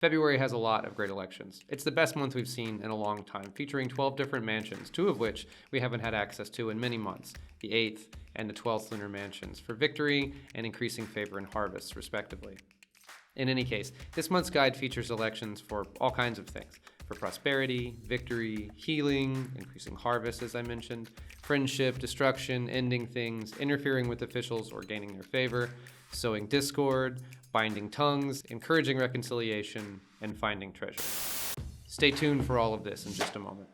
February has a lot of great elections. It's the best month we've seen in a long time, featuring 12 different mansions, 2 of which we haven't had access to in many months, the 8th and the 12th lunar mansions, for victory and increasing favor and harvests, respectively. In any case, this month's guide features elections for all kinds of things, for prosperity, victory, healing, increasing harvest, as I mentioned, friendship, destruction, ending things, interfering with officials or gaining their favor, sowing discord, binding tongues, encouraging reconciliation, and finding treasure. Stay tuned for all of this in just a moment.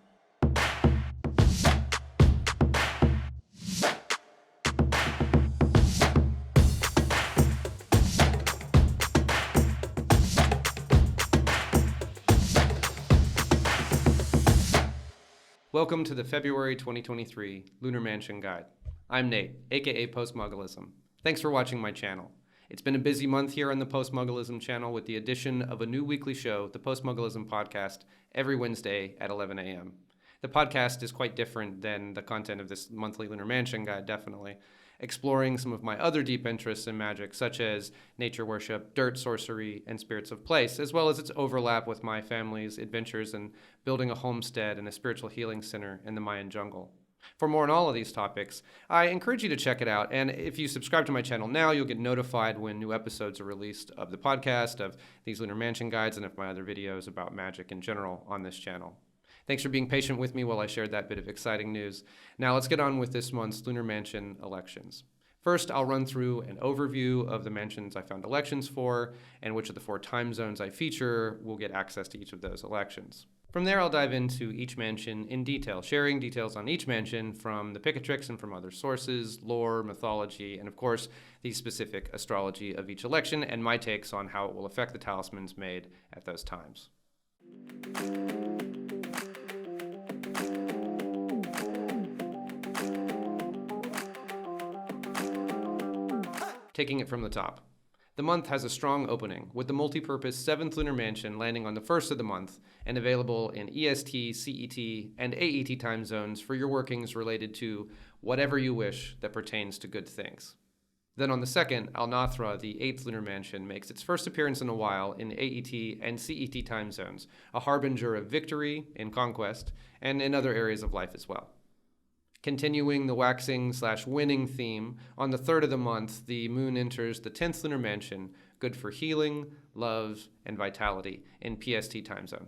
Welcome to the February 2023 Lunar Mansion Guide. I'm Nate, aka Postmuggleism. Thanks for watching my channel. It's been a busy month here on the Postmuggleism channel with the addition of a new weekly show, the Postmuggleism Podcast, every Wednesday at 11 a.m. The podcast is quite different than the content of this monthly Lunar Mansion Guide, definitely, exploring some of my other deep interests in magic, such as nature worship, dirt sorcery, and spirits of place, as well as its overlap with my family's adventures in building a homestead and a spiritual healing center in the Mayan jungle. For more on all of these topics, I encourage you to check it out, and if you subscribe to my channel now, you'll get notified when new episodes are released of the podcast, of these Lunar Mansion Guides, and of my other videos about magic in general on this channel. Thanks for being patient with me while I shared that bit of exciting news. Now let's get on with this month's Lunar Mansion elections. First, I'll run through an overview of the mansions I found elections for, and which of the 4 time zones I feature will get access to each of those elections. From there, I'll dive into each mansion in detail, sharing details on each mansion from the Picatrix and from other sources, lore, mythology, and of course, the specific astrology of each election and my takes on how it will affect the talismans made at those times. Taking it from the top. The month has a strong opening, with the multi-purpose 7th Lunar Mansion landing on the 1st of the month and available in EST, CET, and AET time zones for your workings related to whatever you wish that pertains to good things. Then on the 2nd, Nathrah, the 8th Lunar Mansion, makes its first appearance in a while in AET and CET time zones, a harbinger of victory in conquest and in other areas of life as well. Continuing the waxing/winning theme, on the 3rd of the month, the moon enters the 10th Lunar Mansion, good for healing, love, and vitality in PST time zone.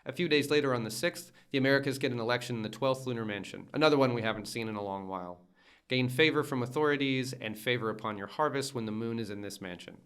A few days later on the 6th, the Americas get an election in the 12th Lunar Mansion, another one we haven't seen in a long while. Gain favor from authorities and favor upon your harvest when the moon is in this mansion.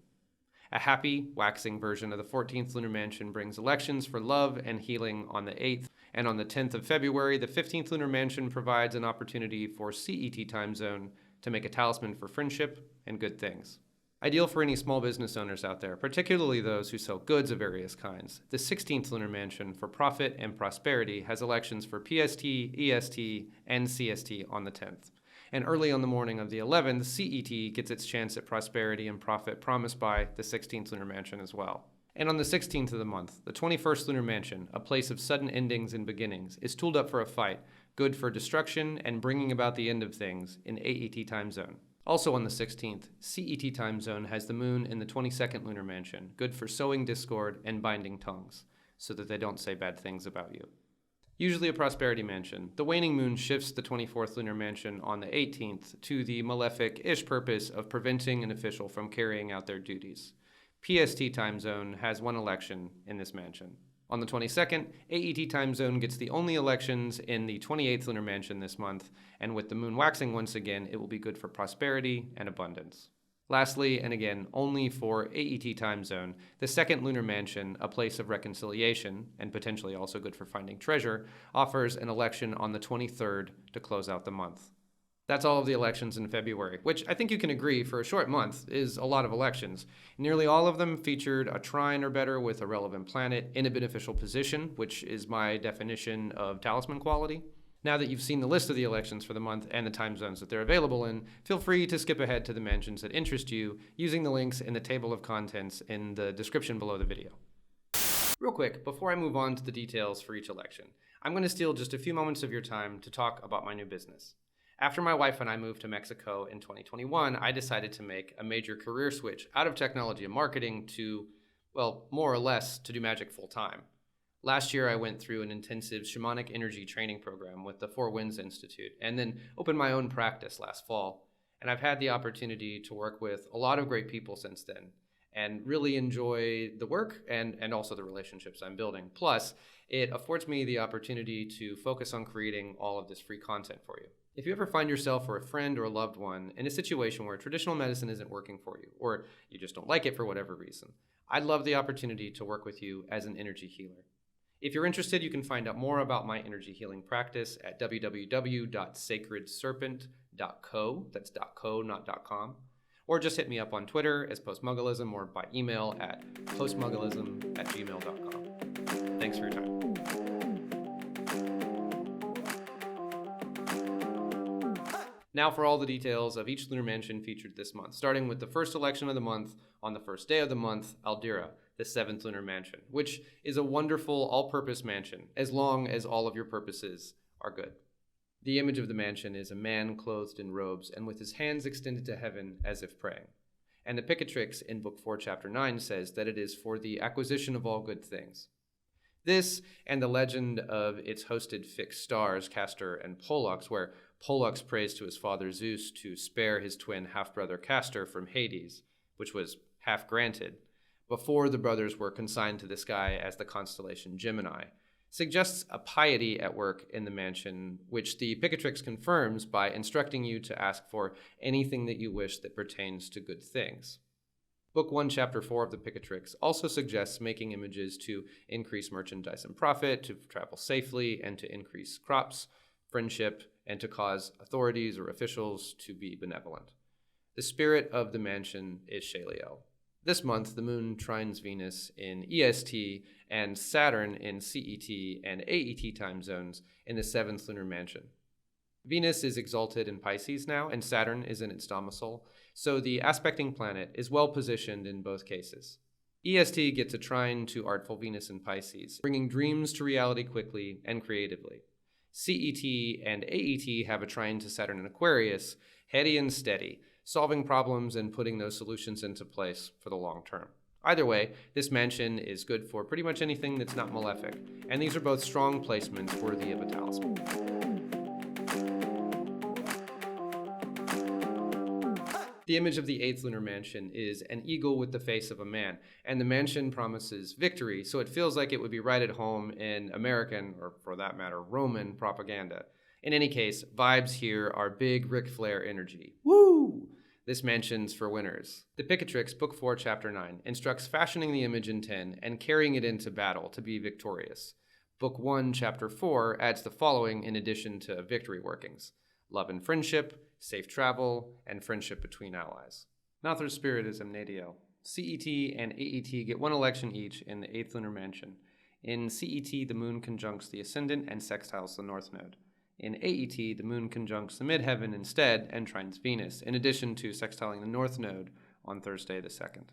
A happy, waxing version of the 14th Lunar Mansion brings elections for love and healing on the 8th, and on the 10th of February, the 15th Lunar Mansion provides an opportunity for CET time zone to make a talisman for friendship and good things. Ideal for any small business owners out there, particularly those who sell goods of various kinds. The 16th Lunar Mansion for profit and prosperity has elections for PST, EST, and CST on the 10th. And early on the morning of the 11th, CET gets its chance at prosperity and profit promised by the 16th Lunar Mansion as well. And on the 16th of the month, the 21st Lunar Mansion, a place of sudden endings and beginnings, is tooled up for a fight, good for destruction and bringing about the end of things in AET time zone. Also on the 16th, CET time zone has the moon in the 22nd Lunar Mansion, good for sowing discord and binding tongues, so that they don't say bad things about you. Usually a prosperity mansion, the waning moon shifts the 24th Lunar Mansion on the 18th to the malefic-ish purpose of preventing an official from carrying out their duties. PST time zone has one election in this mansion. On the 22nd, AET time zone gets the only elections in the 28th Lunar Mansion this month, and with the moon waxing once again, it will be good for prosperity and abundance. Lastly, and again, only for AET time zone, the 2nd Lunar Mansion, a place of reconciliation, and potentially also good for finding treasure, offers an election on the 23rd to close out the month. That's all of the elections in February, which I think you can agree for a short month is a lot of elections. Nearly all of them featured a trine or better with a relevant planet in a beneficial position, which is my definition of talisman quality. Now that you've seen the list of the elections for the month and the time zones that they're available in, feel free to skip ahead to the mansions that interest you using the links in the table of contents in the description below the video. Real quick, before I move on to the details for each election, I'm going to steal just a few moments of your time to talk about my new business. After my wife and I moved to Mexico in 2021, I decided to make a major career switch out of technology and marketing to, Well, more or less to do magic full time. Last year, I went through an intensive shamanic energy training program with the Four Winds Institute, and then opened my own practice last fall. And I've had the opportunity to work with a lot of great people since then, and really enjoy the work and also the relationships I'm building. Plus, it affords me the opportunity to focus on creating all of this free content for you. If you ever find yourself or a friend or a loved one in a situation where traditional medicine isn't working for you, or you just don't like it for whatever reason, I'd love the opportunity to work with you as an energy healer. If you're interested, you can find out more about my energy healing practice at www.sacredserpent.co. That's .co, not .com. Or just hit me up on Twitter as postmuggleism or by email at postmuggleism@gmail.com. Thanks for your time. Now for all the details of each lunar mansion featured this month, starting with the first election of the month on the first day of the month, Dhira, the 7th lunar mansion, which is a wonderful all-purpose mansion, as long as all of your purposes are good. The image of the mansion is a man clothed in robes and with his hands extended to heaven as if praying. And the Picatrix in Book 4, Chapter 9 says that it is for the acquisition of all good things. This and the legend of its hosted fixed stars, Castor and Pollux, where Pollux prays to his father Zeus to spare his twin half-brother Castor from Hades, which was half granted, before the brothers were consigned to the sky as the constellation Gemini, suggests a piety at work in the mansion, which the Picatrix confirms by instructing you to ask for anything that you wish that pertains to good things. Book 1, Chapter 4 of the Picatrix also suggests making images to increase merchandise and profit, to travel safely, and to increase crops, friendship, and to cause authorities or officials to be benevolent. The spirit of the mansion is Shaliel. This month, the moon trines Venus in EST and Saturn in CET and AET time zones in the 7th lunar mansion. Venus is exalted in Pisces now, and Saturn is in its domicile, so the aspecting planet is well positioned in both cases. EST gets a trine to artful Venus in Pisces, bringing dreams to reality quickly and creatively. CET and AET have a trine to Saturn in Aquarius, heady and steady, solving problems and putting those solutions into place for the long term. Either way, this mansion is good for pretty much anything that's not malefic, and these are both strong placements worthy of a talisman. The image of the 8th lunar mansion is an eagle with the face of a man, and the mansion promises victory, so it feels like it would be right at home in American, or for that matter, Roman propaganda. In any case, vibes here are big Ric Flair energy. Woo! This mansion's for winners. The Picatrix, Book 4, Chapter 9, instructs fashioning the image in 10 and carrying it into battle to be victorious. Book 1, Chapter 4 adds the following in addition to victory workings: love and friendship, safe travel, and friendship between allies. Nathrah's spirit is Amnadiel. CET and AET get one election each in the 8th lunar mansion. In CET, the moon conjuncts the ascendant and sextiles the north node. In AET, the moon conjuncts the midheaven instead and trines Venus, in addition to sextiling the north node on Thursday the 2nd.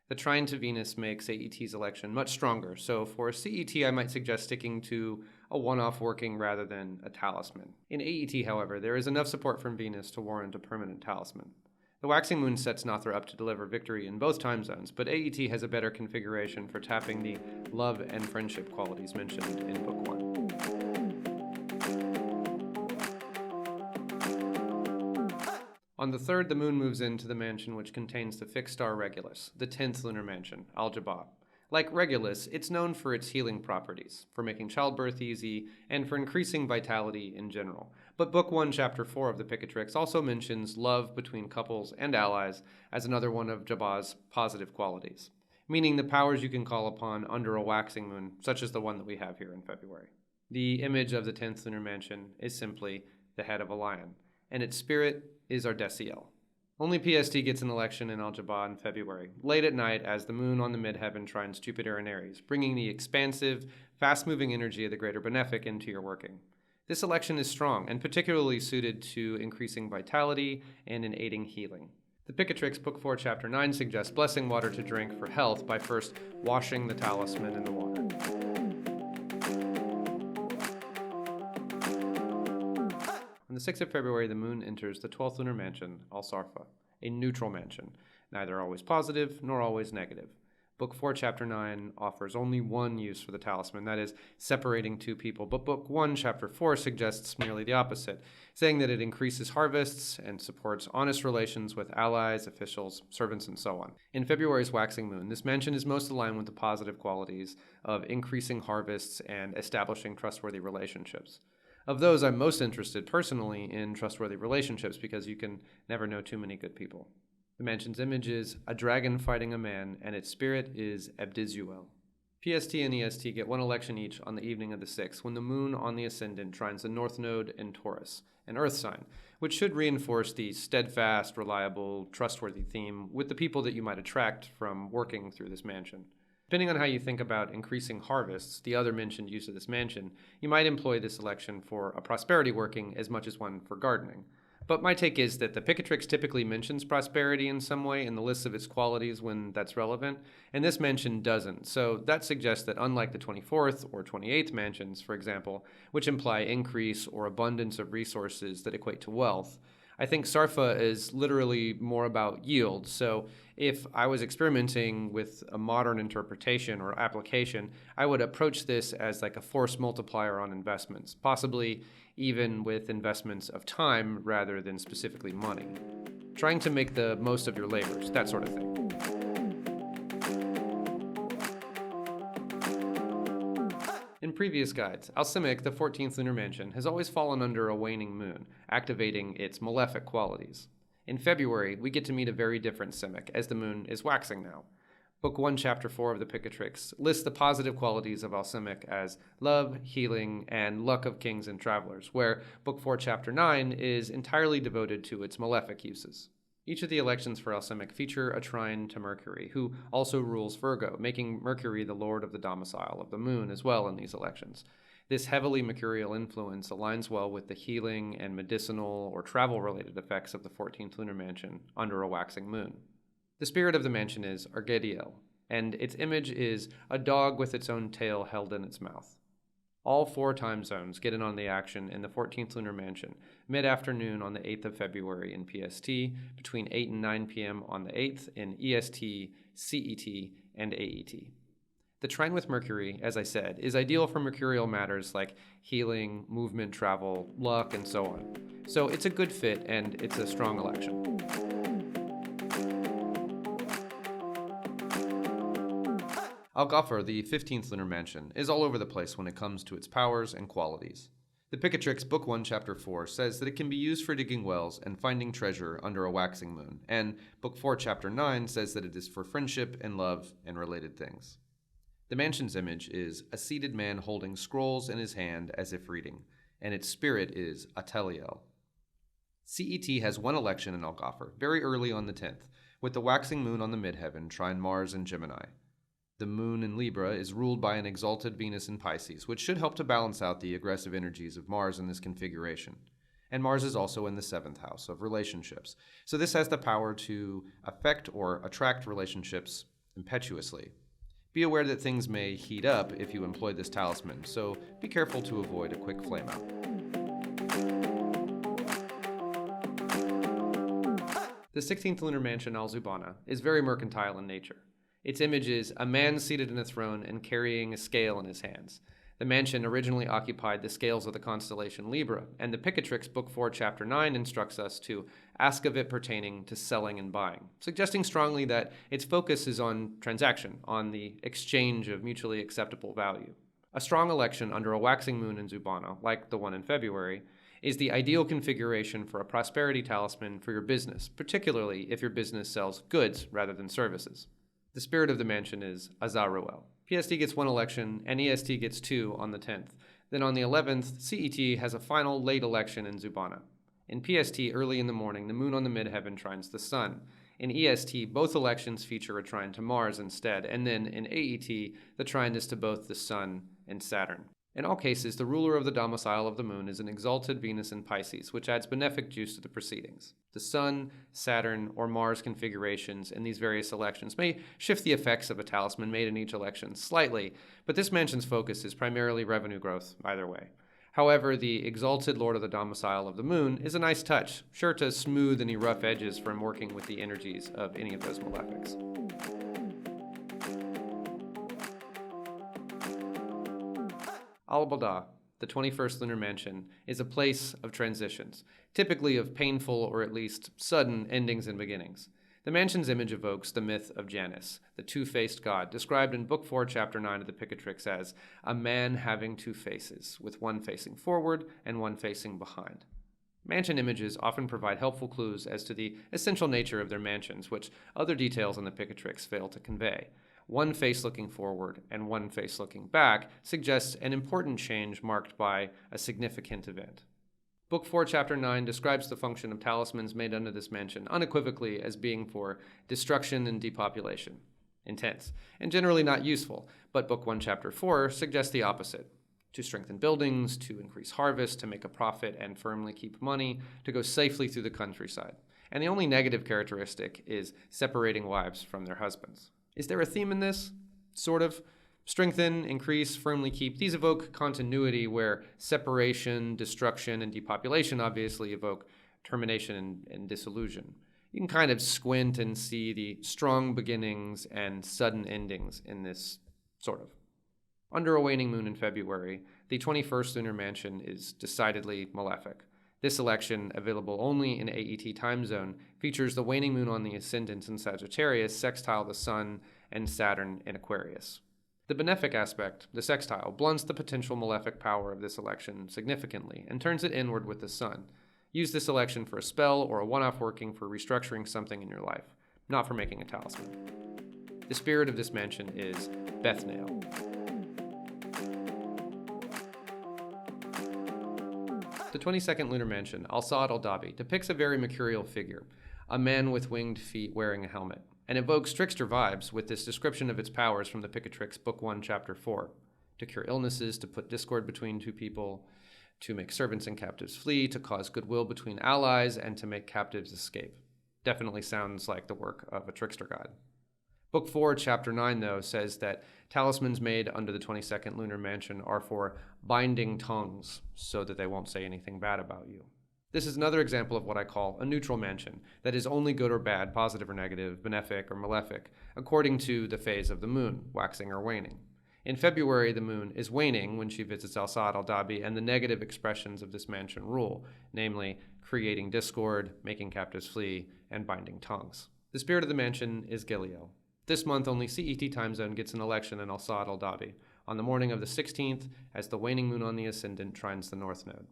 The trine to Venus makes AET's election much stronger, so for CET I might suggest sticking to a one-off working rather than a talisman. In AET, however, there is enough support from Venus to warrant a permanent talisman. The waxing moon sets Nathrah up to deliver victory in both time zones, but AET has a better configuration for tapping the love and friendship qualities mentioned in Book 1. On the 3rd, the moon moves into the mansion which contains the fixed star Regulus, the 10th lunar mansion, Jabhah. Like Regulus, it's known for its healing properties, for making childbirth easy, and for increasing vitality in general. But Book 1, Chapter 4 of the Picatrix also mentions love between couples and allies as another one of Jabhah's positive qualities, meaning the powers you can call upon under a waxing moon, such as the one that we have here in February. The image of the 10th lunar mansion is simply the head of a lion, and its spirit is Ardesiel. Only PST gets an election in Jabhah in February, late at night as the moon on the midheaven trines Jupiter and Aries, bringing the expansive, fast-moving energy of the greater benefic into your working. This election is strong and particularly suited to increasing vitality and in aiding healing. The Picatrix, Book 4, Chapter 9 suggests blessing water to drink for health by first washing the talisman in the water. On the 6th of February, the moon enters the 12th lunar mansion, Sarfah, a neutral mansion, neither always positive nor always negative. Book 4, Chapter 9 offers only one use for the talisman, that is, separating two people. But Book 1, Chapter 4 suggests merely the opposite, saying that it increases harvests and supports honest relations with allies, officials, servants, and so on. In February's waxing moon, this mansion is most aligned with the positive qualities of increasing harvests and establishing trustworthy relationships. Of those, I'm most interested personally in trustworthy relationships because you can never know too many good people. The mansion's image is a dragon fighting a man, and its spirit is Abdizuel. PST and EST get one election each on the evening of the 6th, when the moon on the ascendant trines the North Node in Taurus, an Earth sign, which should reinforce the steadfast, reliable, trustworthy theme with the people that you might attract from working through this mansion. Depending on how you think about increasing harvests, the other mentioned use of this mansion, you might employ this election for a prosperity working as much as one for gardening. But my take is that the Picatrix typically mentions prosperity in some way in the list of its qualities when that's relevant, and this mention doesn't. So that suggests that unlike the 24th or 28th mansions, for example, which imply increase or abundance of resources that equate to wealth, I think Sarfah is literally more about yield. So if I was experimenting with a modern interpretation or application, I would approach this as like a force multiplier on investments, possibly even with investments of time rather than specifically money. Trying to make the most of your labors, that sort of thing. In previous guides, Simak, the 14th lunar mansion, has always fallen under a waning moon, activating its malefic qualities. In February, we get to meet a very different Simak, as the moon is waxing now. Book 1, Chapter 4 of the Picatrix lists the positive qualities of Simak as love, healing, and luck of kings and travelers, where Book 4, Chapter 9 is entirely devoted to its malefic uses. Each of the elections for Simak feature a trine to Mercury, who also rules Virgo, making Mercury the lord of the domicile of the moon as well in these elections. This heavily mercurial influence aligns well with the healing and medicinal or travel-related effects of the 14th lunar mansion under a waxing moon. The spirit of the mansion is Argediel, and its image is a dog with its own tail held in its mouth. All 4 time zones get in on the action in the 14th lunar mansion, mid-afternoon on the 8th of February in PST, between 8 and 9 p.m. on the 8th in EST, CET, and AET. The trine with Mercury, as I said, is ideal for mercurial matters like healing, movement, travel, luck, and so on. So it's a good fit, and it's a strong election. Ghafr, the 15th lunar mansion, is all over the place when it comes to its powers and qualities. The Picatrix Book 1, Chapter 4 says that it can be used for digging wells and finding treasure under a waxing moon, and Book 4, Chapter 9 says that it is for friendship and love and related things. The mansion's image is a seated man holding scrolls in his hand as if reading, and its spirit is Ateliel. CET has one election in Ghafr, very early on the 10th, with the waxing moon on the midheaven trine Mars and Gemini. The moon in Libra is ruled by an exalted Venus in Pisces, which should help to balance out the aggressive energies of Mars in this configuration. And Mars is also in the 7th house of relationships, so this has the power to affect or attract relationships impetuously. Be aware that things may heat up if you employ this talisman, so be careful to avoid a quick flameout. The 16th lunar mansion Zubana is very mercantile in nature. Its image is a man seated in a throne and carrying a scale in his hands. The mansion originally occupied the scales of the constellation Libra, and the Picatrix Book 4, Chapter 9 instructs us to ask of it pertaining to selling and buying, suggesting strongly that its focus is on transaction, on the exchange of mutually acceptable value. A strong election under a waxing moon in Zubana, like the one in February, is the ideal configuration for a prosperity talisman for your business, particularly if your business sells goods rather than services. The spirit of the mansion is Azaruel. PST gets one election, and EST gets 2 on the 10th. Then on the 11th, CET has a final late election in Zubana. In PST, early in the morning, the moon on the midheaven trines the sun. In EST, both elections feature a trine to Mars instead, and then in AET, the trine is to both the sun and Saturn. In all cases, the ruler of the domicile of the moon is an exalted Venus in Pisces, which adds benefic juice to the proceedings. The Sun, Saturn, or Mars configurations in these various elections may shift the effects of a talisman made in each election slightly, but this mansion's focus is primarily revenue growth either way. However, the exalted lord of the domicile of the moon is a nice touch, sure to smooth any rough edges from working with the energies of any of those malefics. Baldah, the 21st lunar mansion, is a place of transitions, typically of painful or at least sudden endings and beginnings. The mansion's image evokes the myth of Janus, the two-faced god, described in Book 4, Chapter 9 of the Picatrix as a man having two faces, with one facing forward and one facing behind. Mansion images often provide helpful clues as to the essential nature of their mansions, which other details on the Picatrix fail to convey. One face looking forward and one face looking back suggests an important change marked by a significant event. Book 4, Chapter 9 describes the function of talismans made under this mansion unequivocally as being for destruction and depopulation. Intense, and generally not useful, but Book 1, Chapter 4 suggests the opposite. To strengthen buildings, to increase harvest, to make a profit and firmly keep money, to go safely through the countryside. And the only negative characteristic is separating wives from their husbands. Is there a theme in this? Sort of. Strengthen, increase, firmly keep. These evoke continuity where separation, destruction, and depopulation obviously evoke termination and disillusion. You can kind of squint and see the strong beginnings and sudden endings in this sort of. Under a waning moon in February, the 21st lunar mansion is decidedly malefic. This election, available only in AET time zone, features the waning moon on the ascendant in Sagittarius sextile the Sun and Saturn in Aquarius. The benefic aspect, the sextile, blunts the potential malefic power of this election significantly and turns it inward with the Sun. Use this election for a spell or a one-off working for restructuring something in your life, not for making a talisman. The spirit of this mansion is Batn. The 22nd lunar mansion, Dhabih, depicts a very mercurial figure, a man with winged feet wearing a helmet, and evokes trickster vibes with this description of its powers from the Picatrix, Book 1, Chapter 4. To cure illnesses, to put discord between two people, to make servants and captives flee, to cause goodwill between allies, and to make captives escape. Definitely sounds like the work of a trickster god. Book 4, Chapter 9, though, says that talismans made under the 22nd lunar mansion are for binding tongues, so that they won't say anything bad about you. This is another example of what I call a neutral mansion, that is only good or bad, positive or negative, benefic or malefic, according to the phase of the moon, waxing or waning. In February, the moon is waning when she visits Dhabih, and the negative expressions of this mansion rule, namely creating discord, making captives flee, and binding tongues. The spirit of the mansion is Gileo. This month, only CET time zone gets an election in Dhabih, on the morning of the 16th, as the waning moon on the ascendant trines the north node.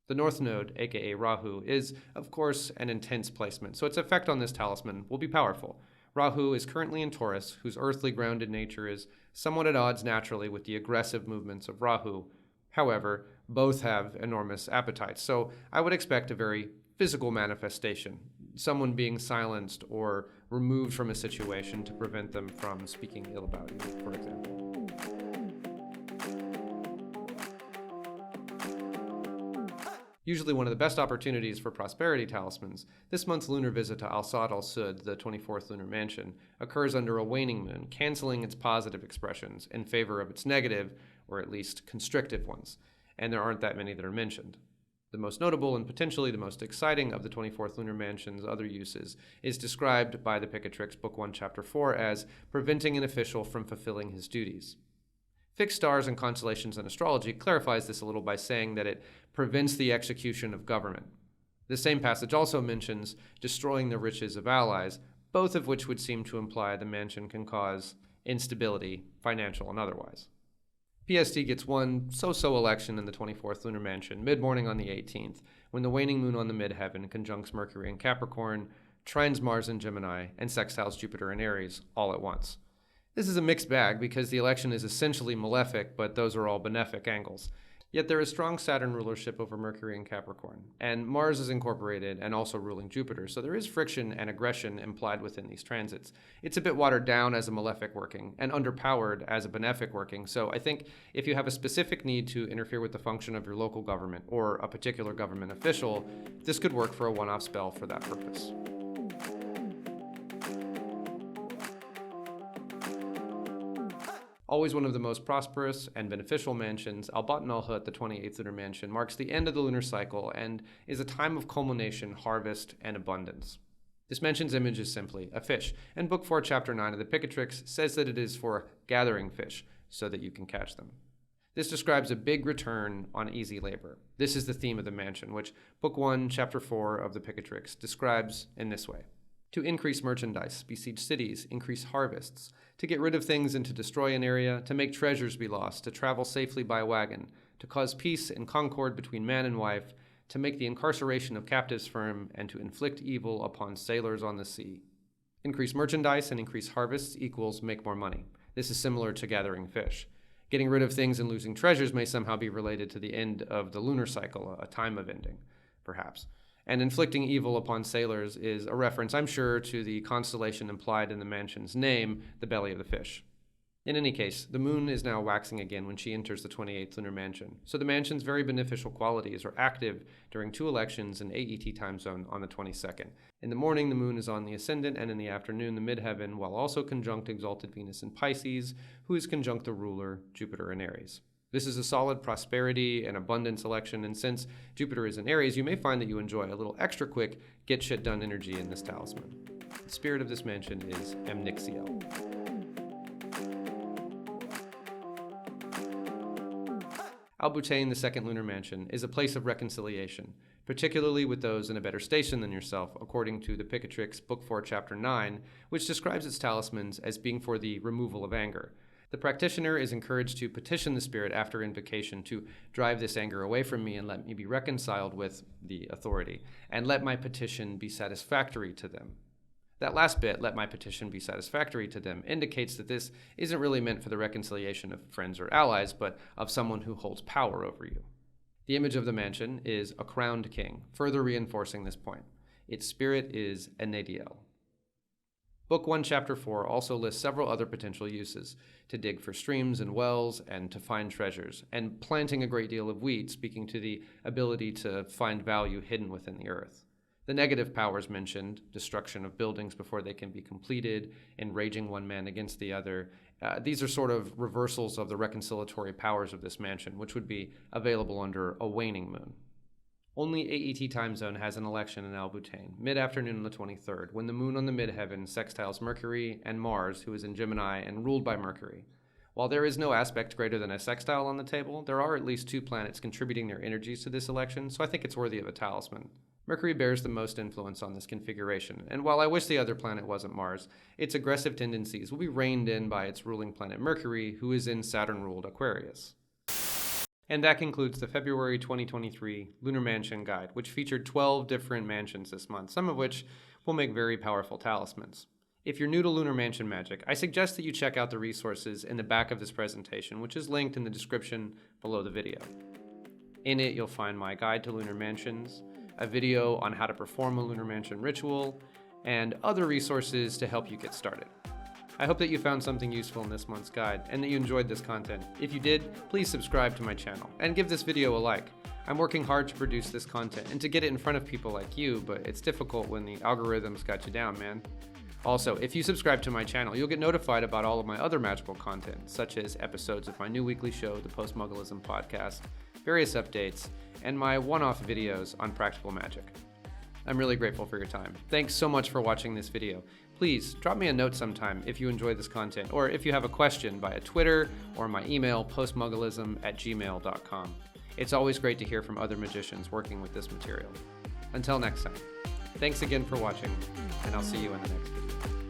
The north node, aka Rahu, is, of course, an intense placement, so its effect on this talisman will be powerful. Rahu is currently in Taurus, whose earthly grounded nature is somewhat at odds naturally with the aggressive movements of Rahu. However, both have enormous appetites, so I would expect a very physical manifestation, someone being silenced or removed from a situation to prevent them from speaking ill about you, for example. Usually one of the best opportunities for prosperity talismans, this month's lunar visit to al-Sud, the 24th lunar mansion, occurs under a waning moon, canceling its positive expressions in favor of its negative, or at least constrictive ones, and there aren't that many that are mentioned. The most notable and potentially the most exciting of the 24th lunar mansion's other uses is described by the Picatrix, Book 1, Chapter 4, as preventing an official from fulfilling his duties. Fixed stars and constellations in astrology clarifies this a little by saying that it prevents the execution of government. The same passage also mentions destroying the riches of allies, both of which would seem to imply the mansion can cause instability, financial and otherwise. PST gets one so-so election in the 24th lunar mansion, mid-morning on the 18th, when the waning moon on the midheaven conjuncts Mercury in Capricorn, trines Mars in Gemini, and sextiles Jupiter in Aries all at once. This is a mixed bag because the election is essentially malefic, but those are all benefic angles. Yet there is strong Saturn rulership over Mercury and Capricorn, and Mars is incorporated and also ruling Jupiter, so there is friction and aggression implied within these transits. It's a bit watered down as a malefic working and underpowered as a benefic working, so I think if you have a specific need to interfere with the function of your local government or a particular government official, this could work for a one-off spell for that purpose. Always one of the most prosperous and beneficial mansions, Batn, the 28th lunar mansion, marks the end of the lunar cycle and is a time of culmination, harvest, and abundance. This mansion's image is simply a fish, and Book 4, Chapter 9 of the Picatrix says that it is for gathering fish so that you can catch them. This describes a big return on easy labor. This is the theme of the mansion, which Book 1, Chapter 4 of the Picatrix describes in this way. To increase merchandise, besiege cities, increase harvests, to get rid of things and to destroy an area, to make treasures be lost, to travel safely by wagon, to cause peace and concord between man and wife, to make the incarceration of captives firm, and to inflict evil upon sailors on the sea. Increase merchandise and increase harvests equals make more money. This is similar to gathering fish. Getting rid of things and losing treasures may somehow be related to the end of the lunar cycle, a time of ending, perhaps. And inflicting evil upon sailors is a reference, I'm sure, to the constellation implied in the mansion's name, the belly of the fish. In any case, the moon is now waxing again when she enters the 28th lunar mansion, so the mansion's very beneficial qualities are active during 2 elections in AET time zone on the 22nd. In the morning, the moon is on the ascendant, and in the afternoon, the midheaven, while also conjunct exalted Venus in Pisces, who is conjunct the ruler, Jupiter in Aries. This is a solid prosperity and abundance election, and since Jupiter is in Aries, you may find that you enjoy a little extra quick, get-shit-done energy in this talisman. The spirit of this mansion is Amnixiel. Butain, the second lunar mansion, is a place of reconciliation, particularly with those in a better station than yourself, according to the Picatrix, Book 4, Chapter 9, which describes its talismans as being for the removal of anger. The practitioner is encouraged to petition the spirit after invocation to drive this anger away from me and let me be reconciled with the authority, and let my petition be satisfactory to them. That last bit, let my petition be satisfactory to them, indicates that this isn't really meant for the reconciliation of friends or allies, but of someone who holds power over you. The image of the mansion is a crowned king, further reinforcing this point. Its spirit is Enadiel. Book 1, Chapter 4 also lists several other potential uses: to dig for streams and wells, and to find treasures, and planting a great deal of wheat, speaking to the ability to find value hidden within the earth. The negative powers mentioned, destruction of buildings before they can be completed, enraging one man against the other, these are sort of reversals of the reconciliatory powers of this mansion, which would be available under a waning moon. Only AET time zone has an election in Butain, mid-afternoon on the 23rd, when the moon on the midheaven sextiles Mercury and Mars, who is in Gemini and ruled by Mercury. While there is no aspect greater than a sextile on the table, there are at least 2 planets contributing their energies to this election, so I think it's worthy of a talisman. Mercury bears the most influence on this configuration, and while I wish the other planet wasn't Mars, its aggressive tendencies will be reined in by its ruling planet Mercury, who is in Saturn-ruled Aquarius. And that concludes the February 2023 Lunar Mansion Guide, which featured 12 different mansions this month, some of which will make very powerful talismans. If you're new to Lunar Mansion Magic, I suggest that you check out the resources in the back of this presentation, which is linked in the description below the video. In it, you'll find my guide to lunar mansions, a video on how to perform a lunar mansion ritual, and other resources to help you get started. I hope that you found something useful in this month's guide and that you enjoyed this content. If you did, please subscribe to my channel and give this video a like. I'm working hard to produce this content and to get it in front of people like you, but it's difficult when the algorithms got you down, man. Also, if you subscribe to my channel, you'll get notified about all of my other magical content, such as episodes of my new weekly show, the Post-Muggleism Podcast, various updates, and my one-off videos on practical magic. I'm really grateful for your time. Thanks so much for watching this video. Please drop me a note sometime if you enjoy this content, or if you have a question via Twitter or my email, postmuggleism@gmail.com. It's always great to hear from other magicians working with this material. Until next time, thanks again for watching, and I'll see you in the next video.